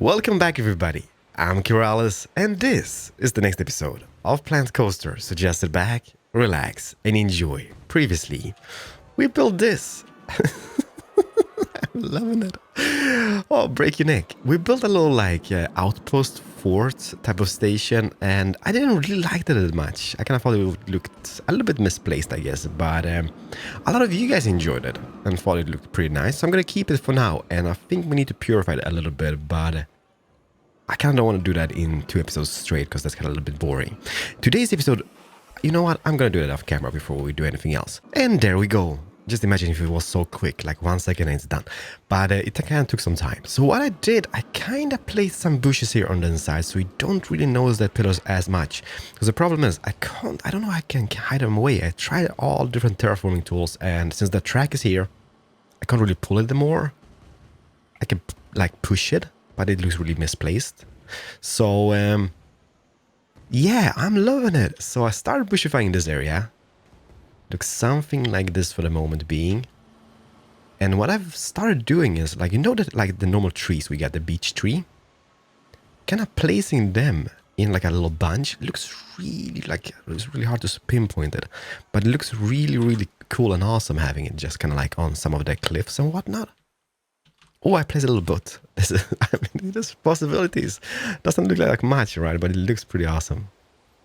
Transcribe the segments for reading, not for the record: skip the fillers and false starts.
Welcome back, everybody. I'm Keralis, and this is the next episode of Plant Coaster. So just sit back, relax, and enjoy. Previously, we built this. I'm loving it. Oh, break your neck. We built a little outpost fort type of station, and I didn't really like that as much. I kind of thought it looked a little bit misplaced, I guess, but a lot of you guys enjoyed it and thought it looked pretty nice. So I'm going to keep it for now, and I think we need to purify it a little bit, but I kind of don't want to do that in 2 episodes straight because that's kind of a little bit boring. Today's episode, you know what? I'm going to do it off camera before we do anything else. And there we go. Just imagine if it was so quick, like 1 second and it's done. But it kind of took some time. So what I did, I kind of placed some bushes here on the inside so we don't really notice that pillars as much. Because the problem is, I don't know how I can hide them away. I tried all different terraforming tools, and since the track is here, I can't really pull it anymore. I can like push it, but it looks really misplaced. So yeah, I'm loving it. So I started bushifying this area. Looks something like this for the moment being. And what I've started doing is, like, you know that like the normal trees we got, the beech tree, kind of placing them in like a little bunch. It looks really hard to pinpoint it, but it looks really cool and awesome having it just kind of like on some of the cliffs and whatnot. Oh, I placed a little boat. I mean, there's possibilities. Doesn't look like much, right? But it looks pretty awesome,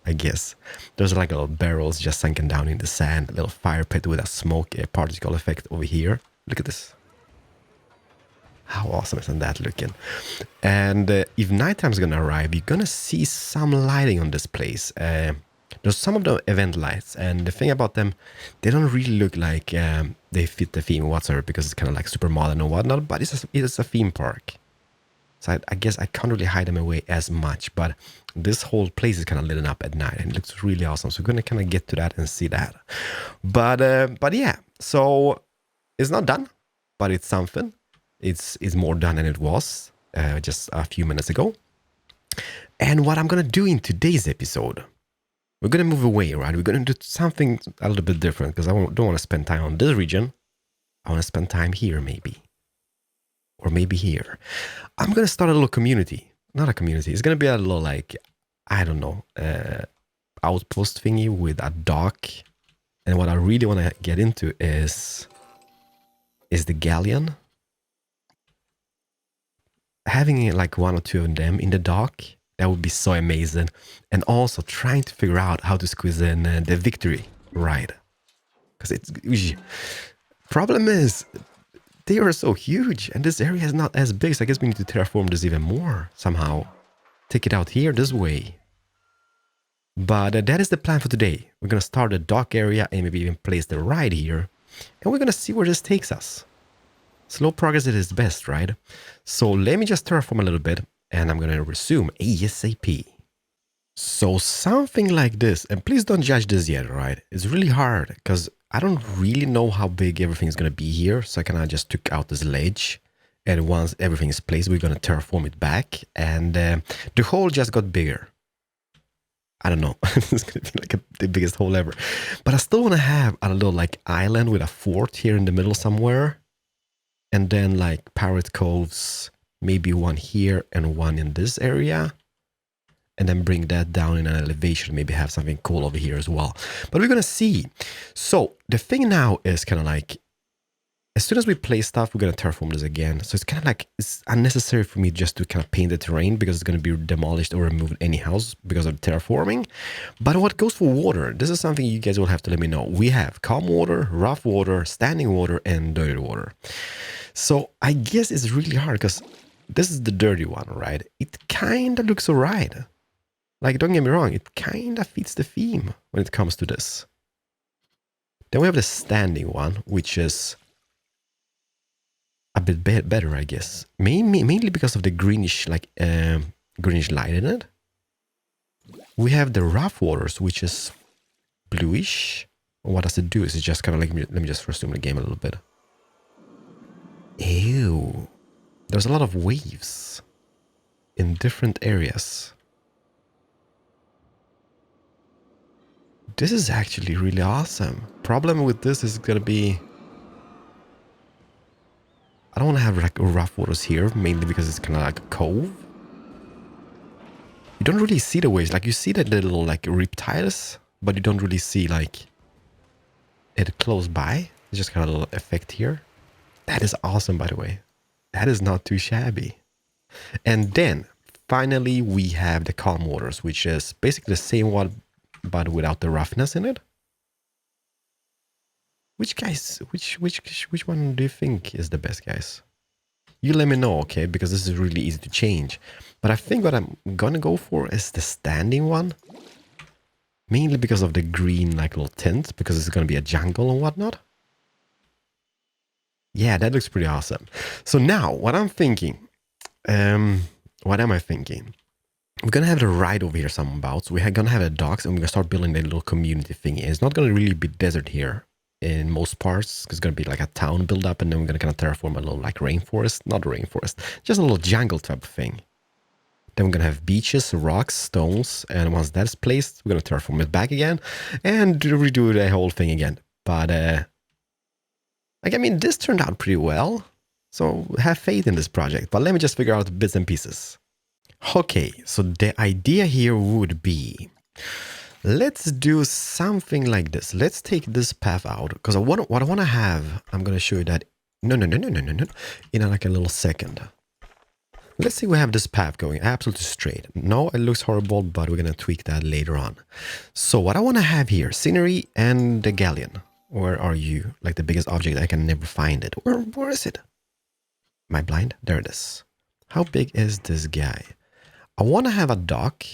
I guess. There's like little barrels just sunken down in the sand, a little fire pit with a smoke particle effect over here. Look at this. How awesome isn't that looking? And if nighttime's gonna arrive, you're gonna see some lighting on this place. There's some of the event lights, and the thing about them, they don't really look like they fit the theme whatsoever because it's kind of like super modern and whatnot, but it's a theme park. So I guess I can't really hide them away as much, but this whole place is kind of lit up at night and it looks really awesome. So we're going to kind of get to that and see that. But yeah, so it's not done, but it's something. It's more done than it was just a few minutes ago. And what I'm going to do in today's episode, we're going to move away, right? We're going to do something a little bit different because I don't want to spend time on this region. I want to spend time here maybe. Or maybe here. I'm going to start a little community. Not a community. It's going to be a little like, I don't know, outpost thingy with a dock. And what I really want to get into is the galleon. Having like 1 or 2 of them in the dock, that would be so amazing. And also trying to figure out how to squeeze in the victory ride. Because it's... Problem is, they are so huge, and this area is not as big, so I guess we need to terraform this even more somehow. Take it out here this way. But that is the plan for today. We're going to start the dock area and maybe even place the ride here. And we're going to see where this takes us. Slow progress is best, right? So let me just terraform a little bit, and I'm going to resume ASAP. So something like this, and please don't judge this yet, right? It's really hard because I don't really know how big everything's going to be here. So I kind of just took out this ledge, and once everything is placed, we're going to terraform it back. And the hole just got bigger. I don't know. It's going to be like the biggest hole ever. But I still want to have a little like island with a fort here in the middle somewhere. And then like pirate coves, maybe one here and one in this area. And then bring that down in an elevation, maybe have something cool over here as well. But we're going to see. So the thing now is kind of like, as soon as we place stuff, we're going to terraform this again. So it's kind of like, it's unnecessary for me just to kind of paint the terrain because it's going to be demolished or removed anyhow because of terraforming. But what goes for water? This is something you guys will have to let me know. We have calm water, rough water, standing water, and dirty water. So I guess it's really hard because this is the dirty one, right? It kind of looks all right. Like, don't get me wrong, it kind of fits the theme when it comes to this. Then we have the standing one, which is a bit better, I guess. Mainly because of the greenish, like, greenish light in it. We have the rough waters, which is bluish. What does it do? Is it just kind of like, let me just resume the game a little bit. Ew. There's a lot of waves in different areas. This is actually really awesome. Problem with this is gonna be, I don't want to have like rough waters here, mainly because it's kind of like a cove. don't really see the waves. Like you see the little like reptiles, but you don't really see like it close by. It's just got a little effect here. That is awesome, by the way. That is not too shabby. And then finally we have the calm waters, which is basically the same one, but without the roughness in it. Which guys, which one do you think is the best, guys? You let me know, okay? Because this is really easy to change. But I think what I'm gonna go for is the standing one. Mainly because of the green like little tint, because it's gonna be a jungle and whatnot. Yeah, that looks pretty awesome. So now what I'm thinking, what am I thinking? We're gonna have the ride over here somewhat. We're gonna have the docks and we're gonna start building the little community thing. It's not gonna really be desert here in most parts. It's gonna be like a town build up and then we're gonna kind of terraform a little like rainforest, not rainforest, just a little jungle type of thing. Then we're gonna have beaches, rocks, stones, and once that's placed, we're gonna terraform it back again and redo the whole thing again. But like, I mean, this turned out pretty well. So have faith in this project, but let me just figure out the bits and pieces. Okay, so the idea here would be, let's do something like this. Let's take this path out, because what I want to have, I'm going to show you that, no, in like a little second. Let's see, we have this path going absolutely straight. No, it looks horrible, but we're going to tweak that later on. So what I want to have here, scenery and the galleon. Where are you? Like the biggest object, I can never find it. Where is it? Am I blind? There it is. How big is this guy? I want to have a dock.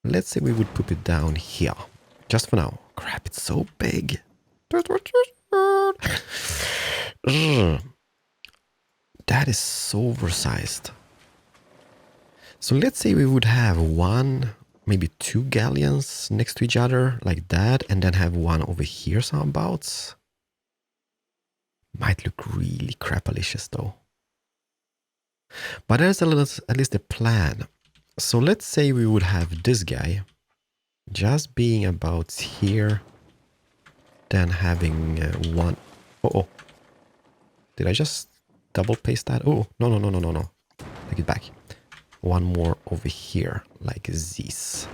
Let's say we would put it down here. Just for now. Crap, it's so big. That is so oversized. So let's say we would have one, maybe two galleons next to each other like that. And then have one over here someabouts. Might look really crapalicious though. But there's at least a plan. So let's say we would have this guy just being about here, then having one. Oh, did I just double paste that? Oh, no. Take it back. One more over here, like this.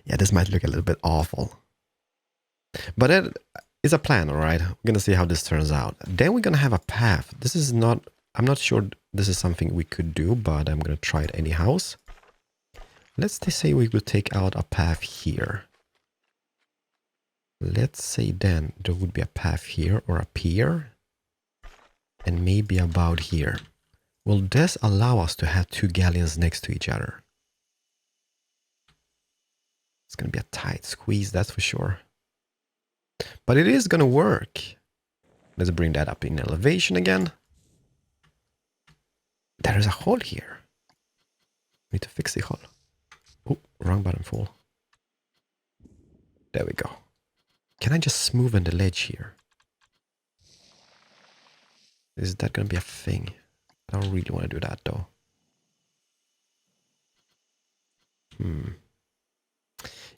Yeah, this might look a little bit awful. But it is a plan, all right? We're going to see how this turns out. Then we're going to have a path. This is not, I'm not sure this is something we could do, but I'm going to try it anyhow. Let's say we would take out a path here. Let's say then there would be a path here or up here. And maybe about here. Will this allow us to have two galleons next to each other? It's going to be a tight squeeze, that's for sure. But it is going to work. Let's bring that up in elevation again. There is a hole here. We need to fix the hole. Oh, wrong button full. There we go. Can I just smoothen the ledge here? Is that going to be a thing? I don't really want to do that though.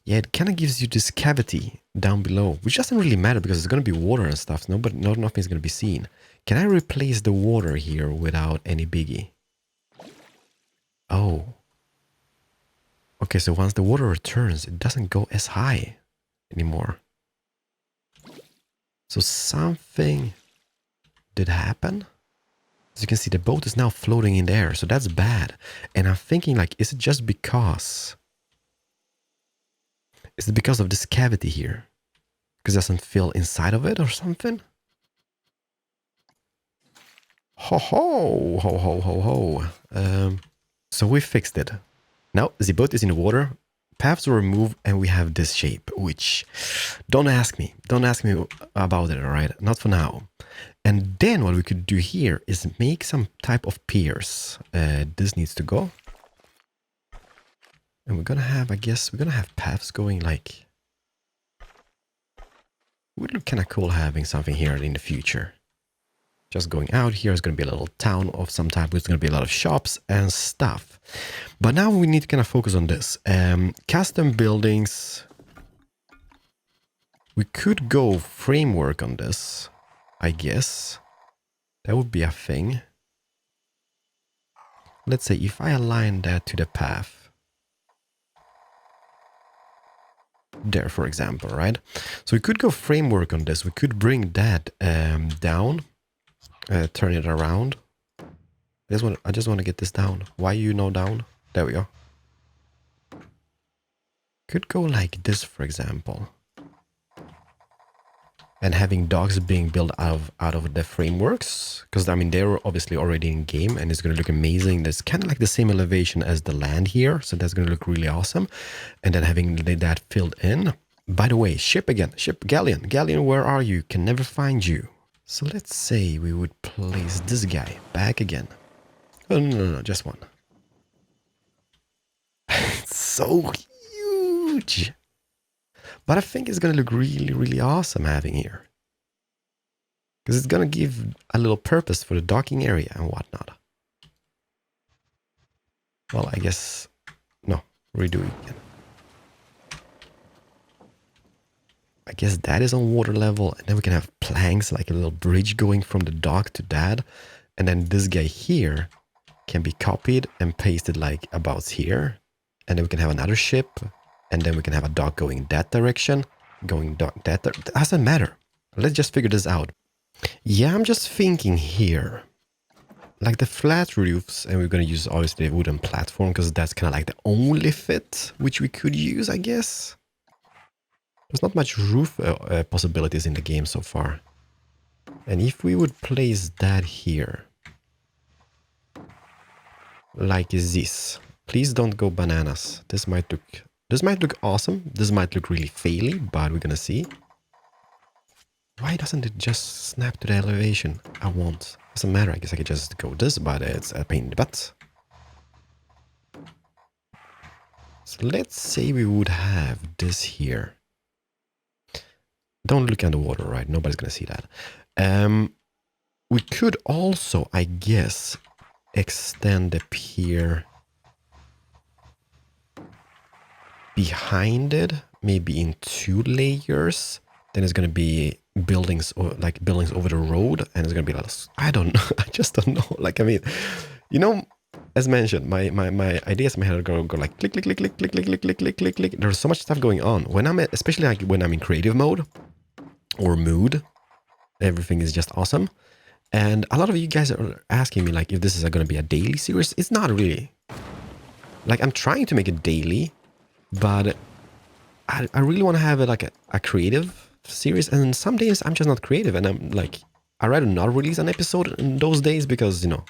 Yeah, it kind of gives you this cavity down below, which doesn't really matter because it's going to be water and stuff. Nothing's going to be seen. Can I replace the water here without any biggie? Oh. Okay, so once the water returns, it doesn't go as high anymore. So something did happen. As you can see, the boat is now floating in the air, so that's bad. And I'm thinking, like, is it just because... Is it because of this cavity here? Because it doesn't fill inside of it or something? Ho ho! Ho ho ho ho. So we fixed it. Now the boat is in the water. Paths are removed and we have this shape, which... Don't ask me about it, alright? Not for now. And then what we could do here is make some type of piers. This needs to go. And we're gonna have, I guess, we're gonna have paths going like... It would look kind of cool having something here in the future. Just going out here is gonna be a little town of some type. It's gonna be a lot of shops and stuff. But now we need to kind of focus on this. Custom buildings. We could go framework on this, I guess. That would be a thing. let's say if I align that to the path, there, for example, right? So we could go framework on this. We could bring that down, turn it around. I just want to get this down. Why you know down? There we go. Could go like this, for example. And having dogs being built out of the frameworks, because I mean they're obviously already in game and it's going to look amazing. There's kind of like the same elevation as the land here, so that's going to look really awesome. And then having that filled in. By the way, ship again, ship Galleon, where are you? Can never find you. So let's say we would place this guy back again. Oh no, just one. It's so huge. But I think it's going to look really, really awesome having here. Because it's going to give a little purpose for the docking area and whatnot. Well, I guess... No, redo it again. I guess that is on water level. And then we can have planks, like a little bridge going from the dock to that. And then this guy here can be copied and pasted like about here. And then we can have another ship. And then we can have a dock going that direction, going dock that direction. It doesn't matter. Let's just figure this out. Yeah, I'm just thinking here. Like the flat roofs, and we're going to use obviously a wooden platform because that's kind of like the only fit which we could use, I guess. There's not much roof possibilities in the game so far. And if we would place that here, like this, please don't go bananas. This might look awesome. This might look really faily, but we're gonna see. Why doesn't it just snap to the elevation I want? Doesn't matter. I guess I could just go this, but it's a pain in the butt. So let's say we would have this here. Don't look underwater, right? Nobody's gonna see that. We could also, I guess, extend the pier behind it, maybe in 2 layers. Then it's gonna be buildings or like buildings over the road, and it's gonna be like, I don't know. I just don't know. Like, I mean, you know, as mentioned, my ideas in my head go like click, click, click, click, click, click, click, click, click, click, click. There's so much stuff going on when I'm especially like when I'm in creative mode or mood. Everything is just awesome. And a lot of you guys are asking me like if this is going to be a daily series. It's not really. Like, I'm trying to make it daily, but I really want to have it like a creative series. And some days I'm just not creative, and I'm like, I'd rather not release an episode in those days because, you know,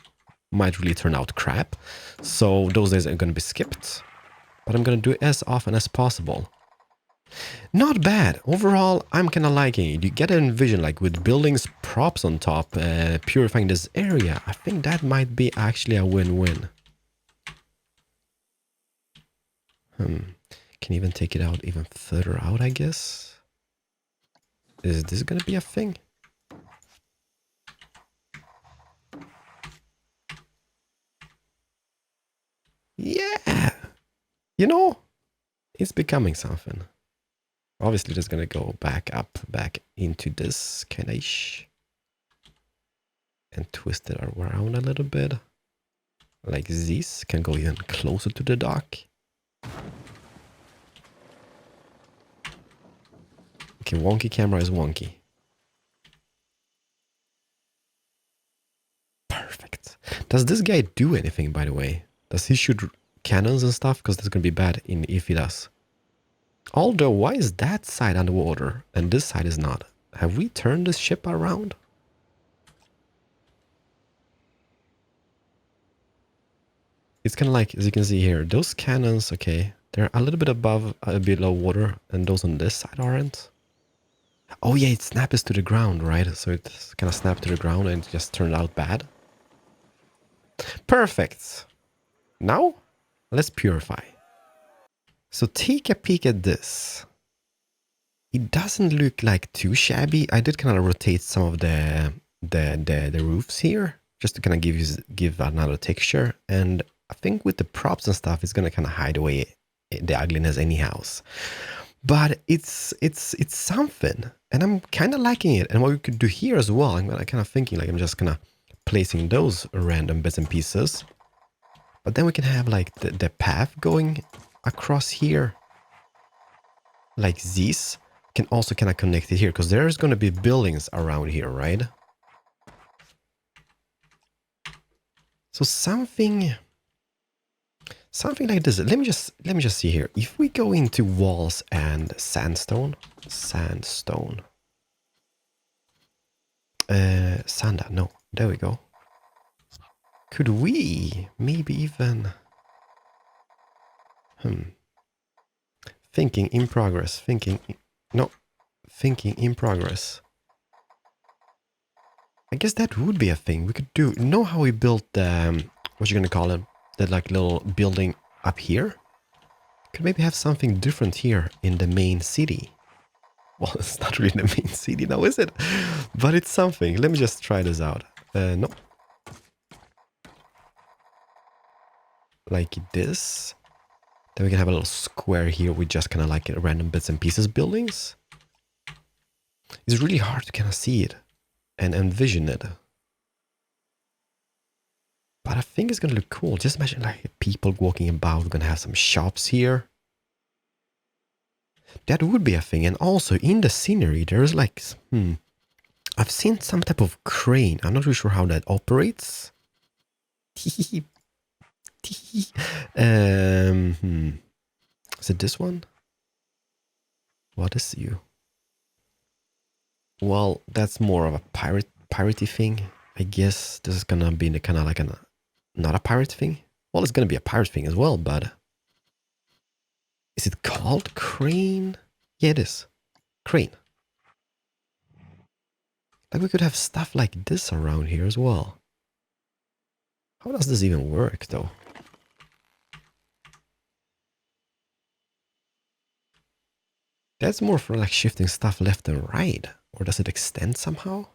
might really turn out crap. So those days are going to be skipped, but I'm going to do it as often as possible. Not bad. Overall, I'm kind of liking it. You get to envision like with buildings, props on top, purifying this area. I think that might be actually a win-win. Can even take it out even further out, I guess. Is this going to be a thing? Yeah. You know, it's becoming something. Obviously, just gonna go back up, back into this kind of ish. And twist it around a little bit. Like this. Can go even closer to the dock. Okay, wonky camera is wonky. Perfect. Does this guy do anything, by the way? Does he shoot cannons and stuff? Because that's gonna be bad if he does. Although, why is that side underwater and this side is not? Have we turned this ship around? It's kind of like, as you can see here, those cannons, okay, they're a little bit above, below water, and those on this side aren't. Oh yeah, it snaps to the ground, right? So it kind of snapped to the ground and it just turned out bad. Perfect. Now, let's purify. So take a peek at this. It doesn't look like too shabby. I did kind of rotate some of the roofs here just to kind of give another texture. And I think with the props and stuff, it's gonna kind of hide away the ugliness anyhow. But it's something, and I'm kind of liking it. And what we could do here as well, I'm kind of thinking like I'm just kind of placing those random bits and pieces. But then we can have like the path going across here. Like these can also kind of connect it here, because there's going to be buildings around here, right? So something like this. Let me just see here. If we go into walls and sandstone, sanda, no, there we go. Could we maybe even, thinking in progress, thinking in progress. I guess that would be a thing we could do. You know how we built the, what you gonna call it? That like little building up here? Could maybe have something different here in the main city. Well, it's not really the main city now, is it? But it's something. Let me just try this out. No. Like this. Then we can have a little square here with just kind of like random bits and pieces buildings. It's really hard to kind of see it and envision it. But I think it's gonna look cool. Just imagine like people walking about. We're gonna have some shops here. That would be a thing. And also in the scenery, there's like, I've seen some type of crane. I'm not really sure how that operates. Is it this one? What is you? Well, that's more of a piratey thing. I guess this is gonna be the kind of like not a pirate thing. Well, it's gonna be a pirate thing as well, but is it called crane? Yeah, it is. Crane. Like we could have stuff like this around here as well. How does this even work though? That's more for like shifting stuff left and right. Or does it extend somehow?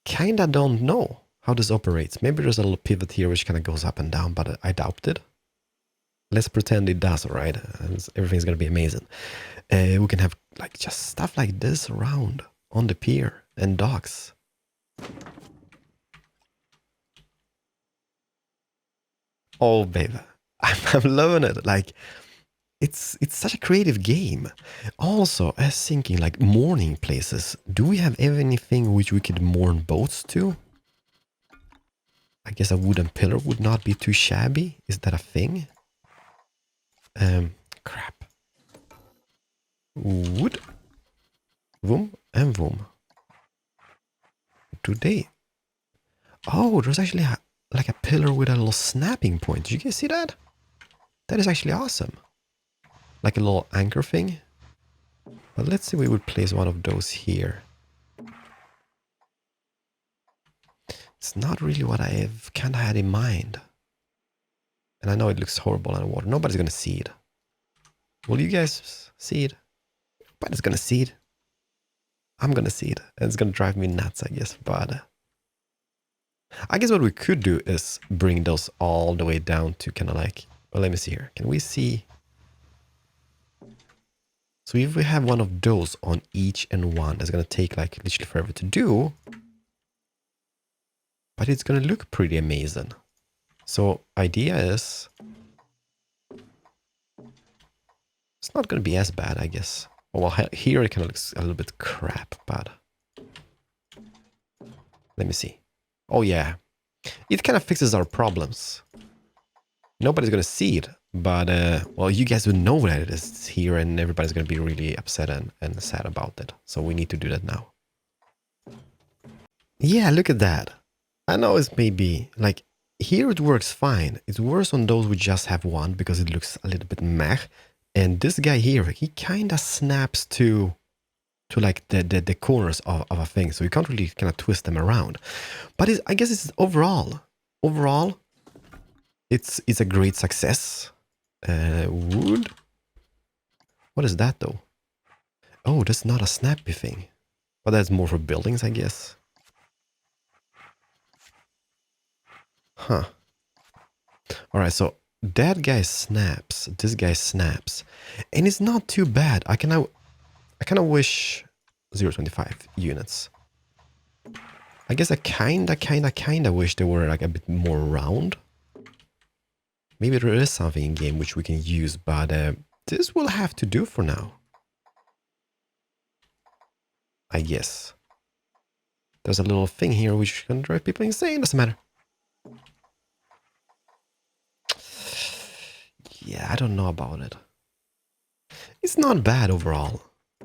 Kinda don't know how this operates. Maybe there's a little pivot here which kind of goes up and down, but I doubt it. Let's pretend it does, right? Everything's gonna be amazing. We can have like just stuff like this around on the pier and docks. Oh, baby. I'm loving it. Like, it's such a creative game. Also, I was thinking like mooring places. Do we have anything which we could moor boats to? I guess a wooden pillar would not be too shabby. Is that a thing? Crap. Wood. Boom and boom. Do they? Oh, there's actually like a pillar with a little snapping point. Did you guys see that? That is actually awesome. Like a little anchor thing. But let's see, we would place one of those here. It's not really what I've kind of had in mind. And I know it looks horrible underwater. Nobody's going to see it. Will you guys see it? Nobody's going to see it. I'm going to see it. And it's going to drive me nuts, I guess. But I guess what we could do is bring those all the way down to kind of like... Well, let me see here. Can we see... So if we have one of those on each and one, that's going to take like literally forever to do. But it's going to look pretty amazing. So idea is... It's not going to be as bad, I guess. Well, here it kind of looks a little bit crap, but... Let me see. Oh, yeah. It kind of fixes our problems. Nobody's going to see it, but, well, you guys would know that it is here, and everybody's going to be really upset and sad about it. So we need to do that now. Yeah, look at that. I know it's maybe, like, here it works fine. It's worse on those who just have one, because it looks a little bit meh. And this guy here, he kind of snaps to like the corners of a thing. So you can't really kind of twist them around. But I guess it's overall, it's a great success. Wood. What is that though? Oh, that's not a snappy thing. But that's more for buildings, I guess. Huh. All right, so that guy snaps. This guy snaps. And it's not too bad. I kind of wish 0.25 units. I guess I kinda wish they were like a bit more round. Maybe there is something in game which we can use, but this will have to do for now. I guess. There's a little thing here which can drive people insane, doesn't matter. Yeah, I don't know about it. It's not bad overall.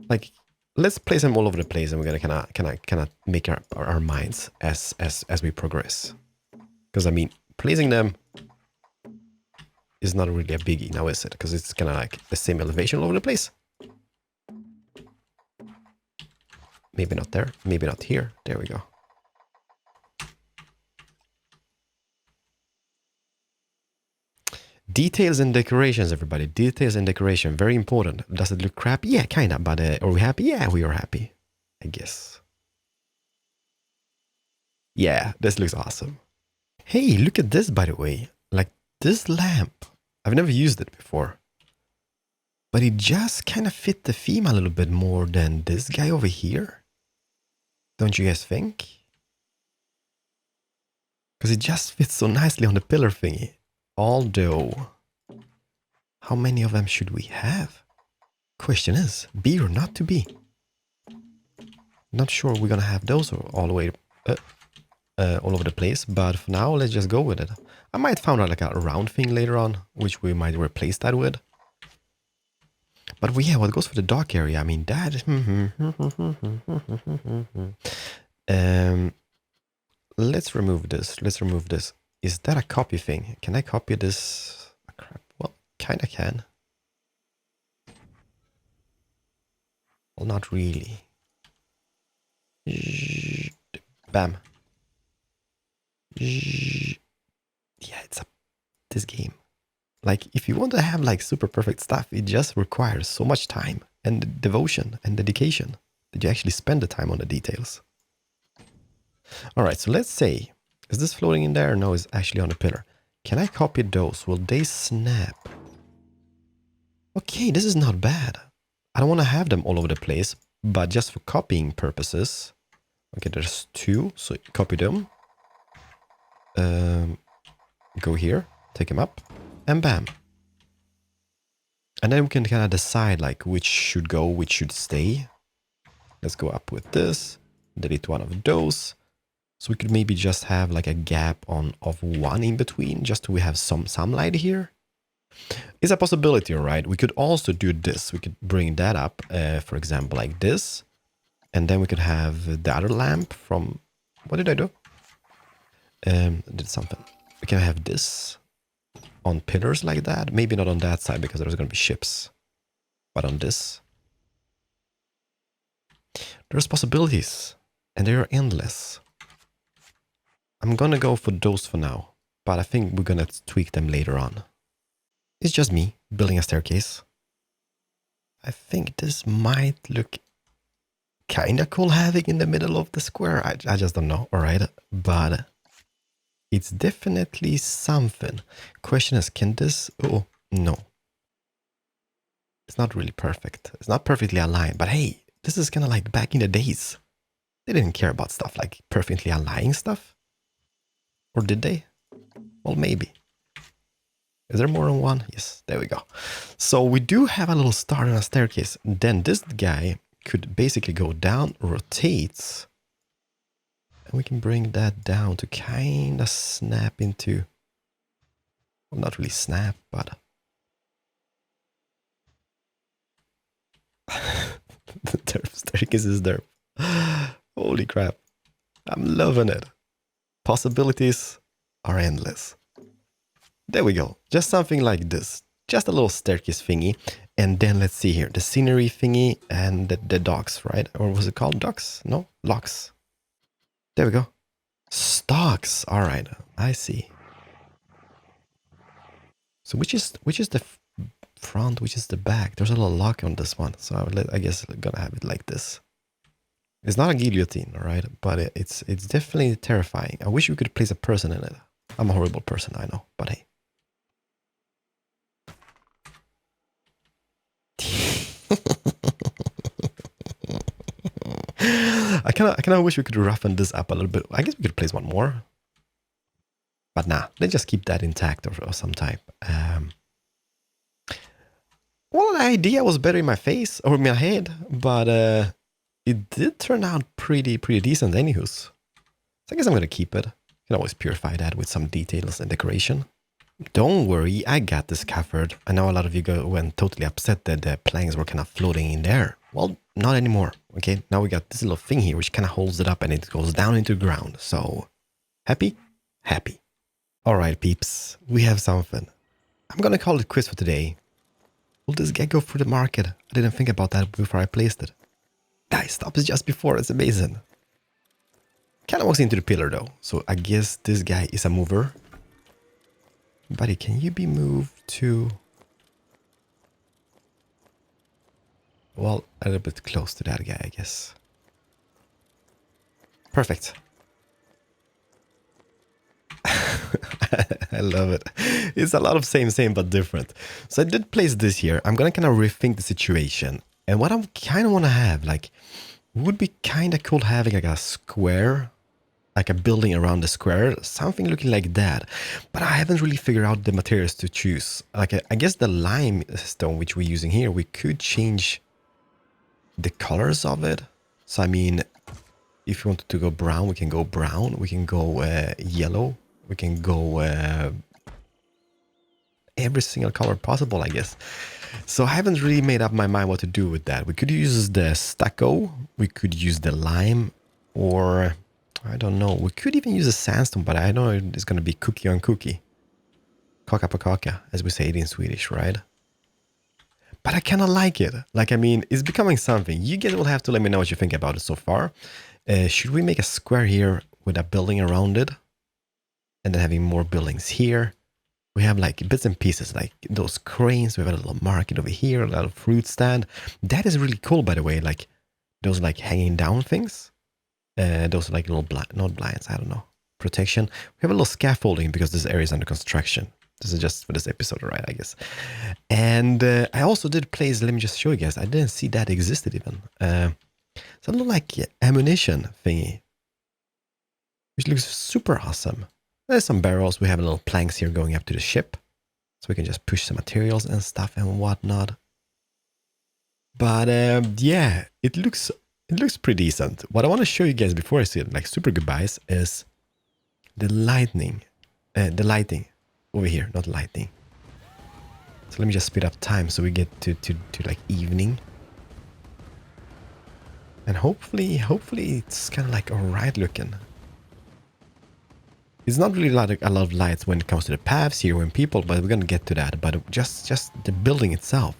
Like, let's place them all over the place and we're gonna kinda make our minds as we progress. Because I mean, placing them is not really a biggie now, is it? Because it's kind of like the same elevation all over the place. Maybe not there, maybe not here. There we go. Details and decorations, everybody. Details and decoration, very important. Does it look crap? Yeah, kind of. But are we happy? Yeah, we are happy, I guess. Yeah, this looks awesome. Hey, look at this, by the way. Like, this lamp. I've never used it before. But it just kind of fit the theme a little bit more than this guy over here. Don't you guys think? Because it just fits so nicely on the pillar thingy. Although, how many of them should we have? Question is, be or not to be? Not sure we're gonna have those all the way all over the place, but for now, let's just go with it. I might find out like a round thing later on, which we might replace that with. But yeah, what goes for the dock area? I mean, that... let's remove this. Let's remove this. Is that a copy thing? Can I copy this? Crap. Well, kind of can. Well, not really. Bam. Yeah, it's this game. Like, if you want to have like super perfect stuff, it just requires so much time and devotion and dedication that you actually spend the time on the details. All right, so let's say, is this floating in there? No, it's actually on the pillar. Can I copy those? Will they snap? Okay, this is not bad. I don't want to have them all over the place, but just for copying purposes. Okay, there's two, so copy them. Go here, take them up, and bam. And then we can kind of decide like which should go, which should stay. Let's go up with this, delete one of those. So we could maybe just have like a gap of one in between, just so we have some sunlight here. It's a possibility, right? We could also do this. We could bring that up, for example, like this. And then we could have the other lamp from... What did I do? Did something. We can have this on pillars like that. Maybe not on that side because there's going to be ships. But on this. There's possibilities. And they are endless. I'm going to go for those for now. But I think we're going to tweak them later on. It's just me building a staircase. I think this might look kind of cool having in the middle of the square. I just don't know, all right? But it's definitely something. Question is, can this... Oh, no. It's not really perfect. It's not perfectly aligned. But hey, this is kind of like back in the days. They didn't care about stuff like perfectly aligning stuff. Or did they? Well, maybe. Is there more than one? Yes, there we go. So we do have a little star on a staircase. Then this guy could basically go down, rotates. And we can bring that down to kind of snap into... Well, not really snap, but... The derp staircase is derp. Holy crap. I'm loving it. Possibilities are endless. There we go. Just something like this. Just a little staircase thingy. And then let's see here. The scenery thingy and the docks, right? Or was it called docks? No? Locks. There we go. Stocks. All right. I see. So which is the front, which is the back? There's a little lock on this one. So I guess I'm gonna have it like this. It's not a guillotine, all right? But it's definitely terrifying. I wish we could place a person in it. I'm a horrible person, I know. But hey. I kind of wish we could roughen this up a little bit. I guess we could place one more. But nah, let's just keep that intact or some type. Well, the idea was better in my face or in my head, but it did turn out pretty decent anywho's. So I guess I'm going to keep it. You can always purify that with some details and decoration. Don't worry, I got this covered. I know a lot of you went totally upset that the planks were kind of floating in there. Well, not anymore, okay? Now we got this little thing here which kind of holds it up and it goes down into the ground. So, happy? Happy. All right, peeps, we have something. I'm going to call it quits for today. Will this guy go through the market? I didn't think about that before I placed it. Guy stops just before, it's amazing. Kind of walks into the pillar though, so I guess this guy is a mover. Buddy, can you be moved to... Well, a little bit close to that guy, I guess. Perfect. I love it. It's a lot of same, but different. So I did place this here. I'm gonna kind of rethink the situation. And what I kind of want to have, like, would be kind of cool having like a square, like a building around the square, something looking like that. But I haven't really figured out the materials to choose. Like, I guess the limestone, which we're using here, we could change the colors of it. So, I mean, if you wanted to go brown, we can go brown. We can go yellow. We can go every single color possible, I guess. So I haven't really made up my mind what to do with that. We could use the stucco. We could use the lime, or I don't know. We could even use a sandstone, but I know it's going to be cookie on cookie. Kaka på kaka, as we say it in Swedish, right? But I kind of like it. Like, I mean, it's becoming something. You guys will have to let me know what you think about it so far. Should we make a square here with a building around it? And then having more buildings here. We have like bits and pieces, like those cranes. We have a little market over here, a little fruit stand. That is really cool, by the way. Like those like hanging down things. Those are like little not blinds, I don't know. Protection. We have a little scaffolding because this area is under construction. This is just for this episode, right? I guess. And I also did place. Let me just show you guys. I didn't see that existed even. It's a little like ammunition thingy, which looks super awesome. There's some barrels. We have little planks here going up to the ship. So we can just push some materials and stuff and whatnot. But yeah, it looks pretty decent. What I want to show you guys before I say it, like super goodbyes, is the lighting over here, not lightning. So let me just speed up time so we get to like evening. And hopefully it's kind of like alright looking. It's not really like a lot of lights when it comes to the paths here when people, but we're gonna get to that. But just the building itself.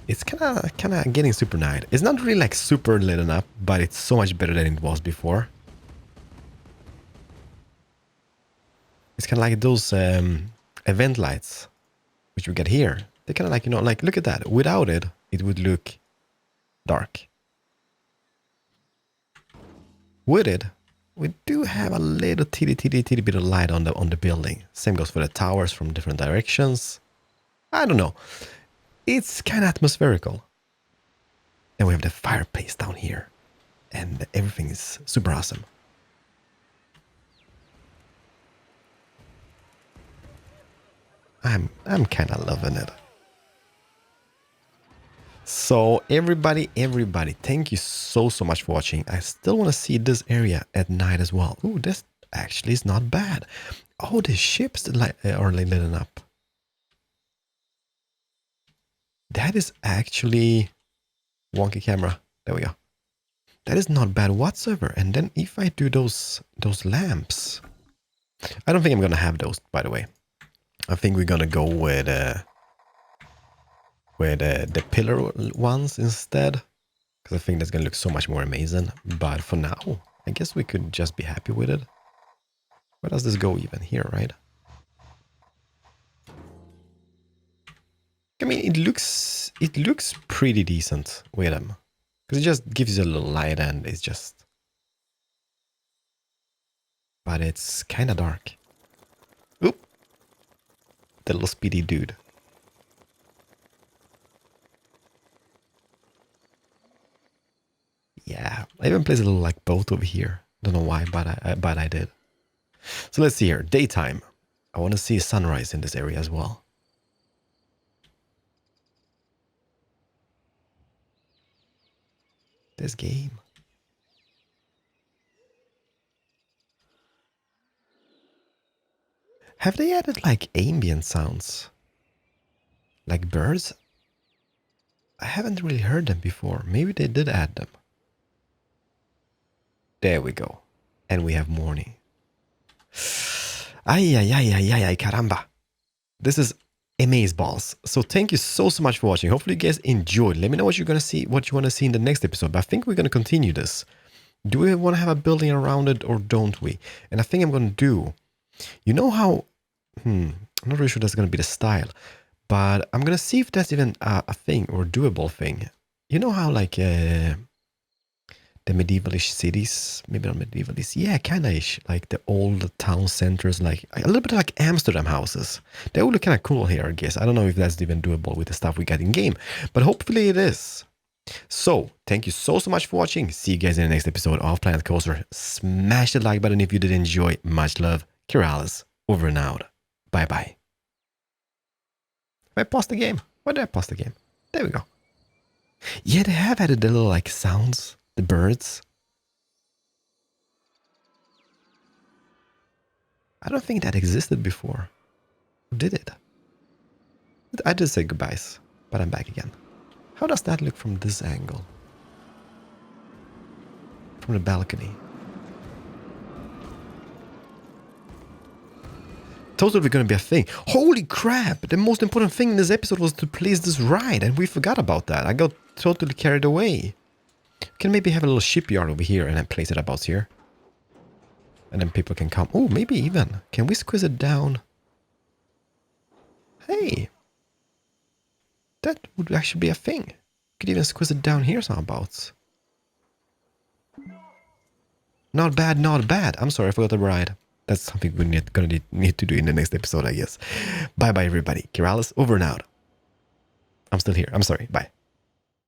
It's kind of getting super nice. It's not really like super lit up, but it's so much better than it was before. It's kind of like those event lights, which we get here. They're kind of like, you know, like look at that. Without it, it would look dark. With it, we do have a little teeny bit of light on the building. Same goes for the towers from different directions. I don't know. It's kind of atmospherical. And we have the fireplace down here. And everything is super awesome. I'm kind of loving it. So everybody, thank you so much for watching. I still want to see this area at night as well. Ooh, this actually is not bad. Oh, the ships are lit up. That is actually wonky camera. There we go. That is not bad whatsoever. And then if I do those lamps, I don't think I'm gonna have those, by the way. I think we're gonna go with the pillar ones instead, because I think that's gonna look so much more amazing. But for now, I guess we could just be happy with it. Where does this go even? Here, right? I mean, it looks pretty decent with them, because it just gives you a little light and it's just, but it's kind of dark. Oop, the little speedy dude. Yeah, I even placed a little like boat over here. Don't know why, but I did. So let's see here. Daytime. I want to see a sunrise in this area as well. This game. Have they added like ambient sounds? Like birds? I haven't really heard them before. Maybe they did add them. There we go. And we have morning. Ay, ay, ay, ay, ay, ay, caramba. This is amazeballs. So thank you so much for watching. Hopefully you guys enjoyed. Let me know what you're gonna see, what you want to see in the next episode. But I think we're gonna continue this. Do we want to have a building around it or don't we? And I think I'm gonna do. You know how? I'm not really sure that's gonna be the style, but I'm gonna see if that's even a thing or doable thing. You know how like the medievalish cities, maybe not medievalish, yeah, kind of ish, like the old town centers, like a little bit like Amsterdam houses. They all look kind of cool here, I guess. I don't know if that's even doable with the stuff we got in game, but hopefully it is. So, thank you so much for watching. See you guys in the next episode of Planet Coaster. Smash the like button if you did enjoy. Much love. Keralis, over and out. Bye-bye. I paused the game. Why did I pause the game? There we go. Yeah, they have added the little like sounds. The birds. I don't think that existed before. Did it? I just say goodbyes, but I'm back again. How does that look from this angle? From the balcony. Totally gonna be a thing. Holy crap! The most important thing in this episode was to place this ride, and we forgot about that. I got totally carried away. Can maybe have a little shipyard over here and then place it about here. And then people can come. Oh, maybe even. Can we squeeze it down? Hey. That would actually be a thing. Could even squeeze it down here someabouts. Not bad, not bad. I'm sorry, I forgot the ride. That's something we're gonna need to do in the next episode, I guess. Bye-bye, everybody. Keralis, over and out. I'm still here. I'm sorry. Bye.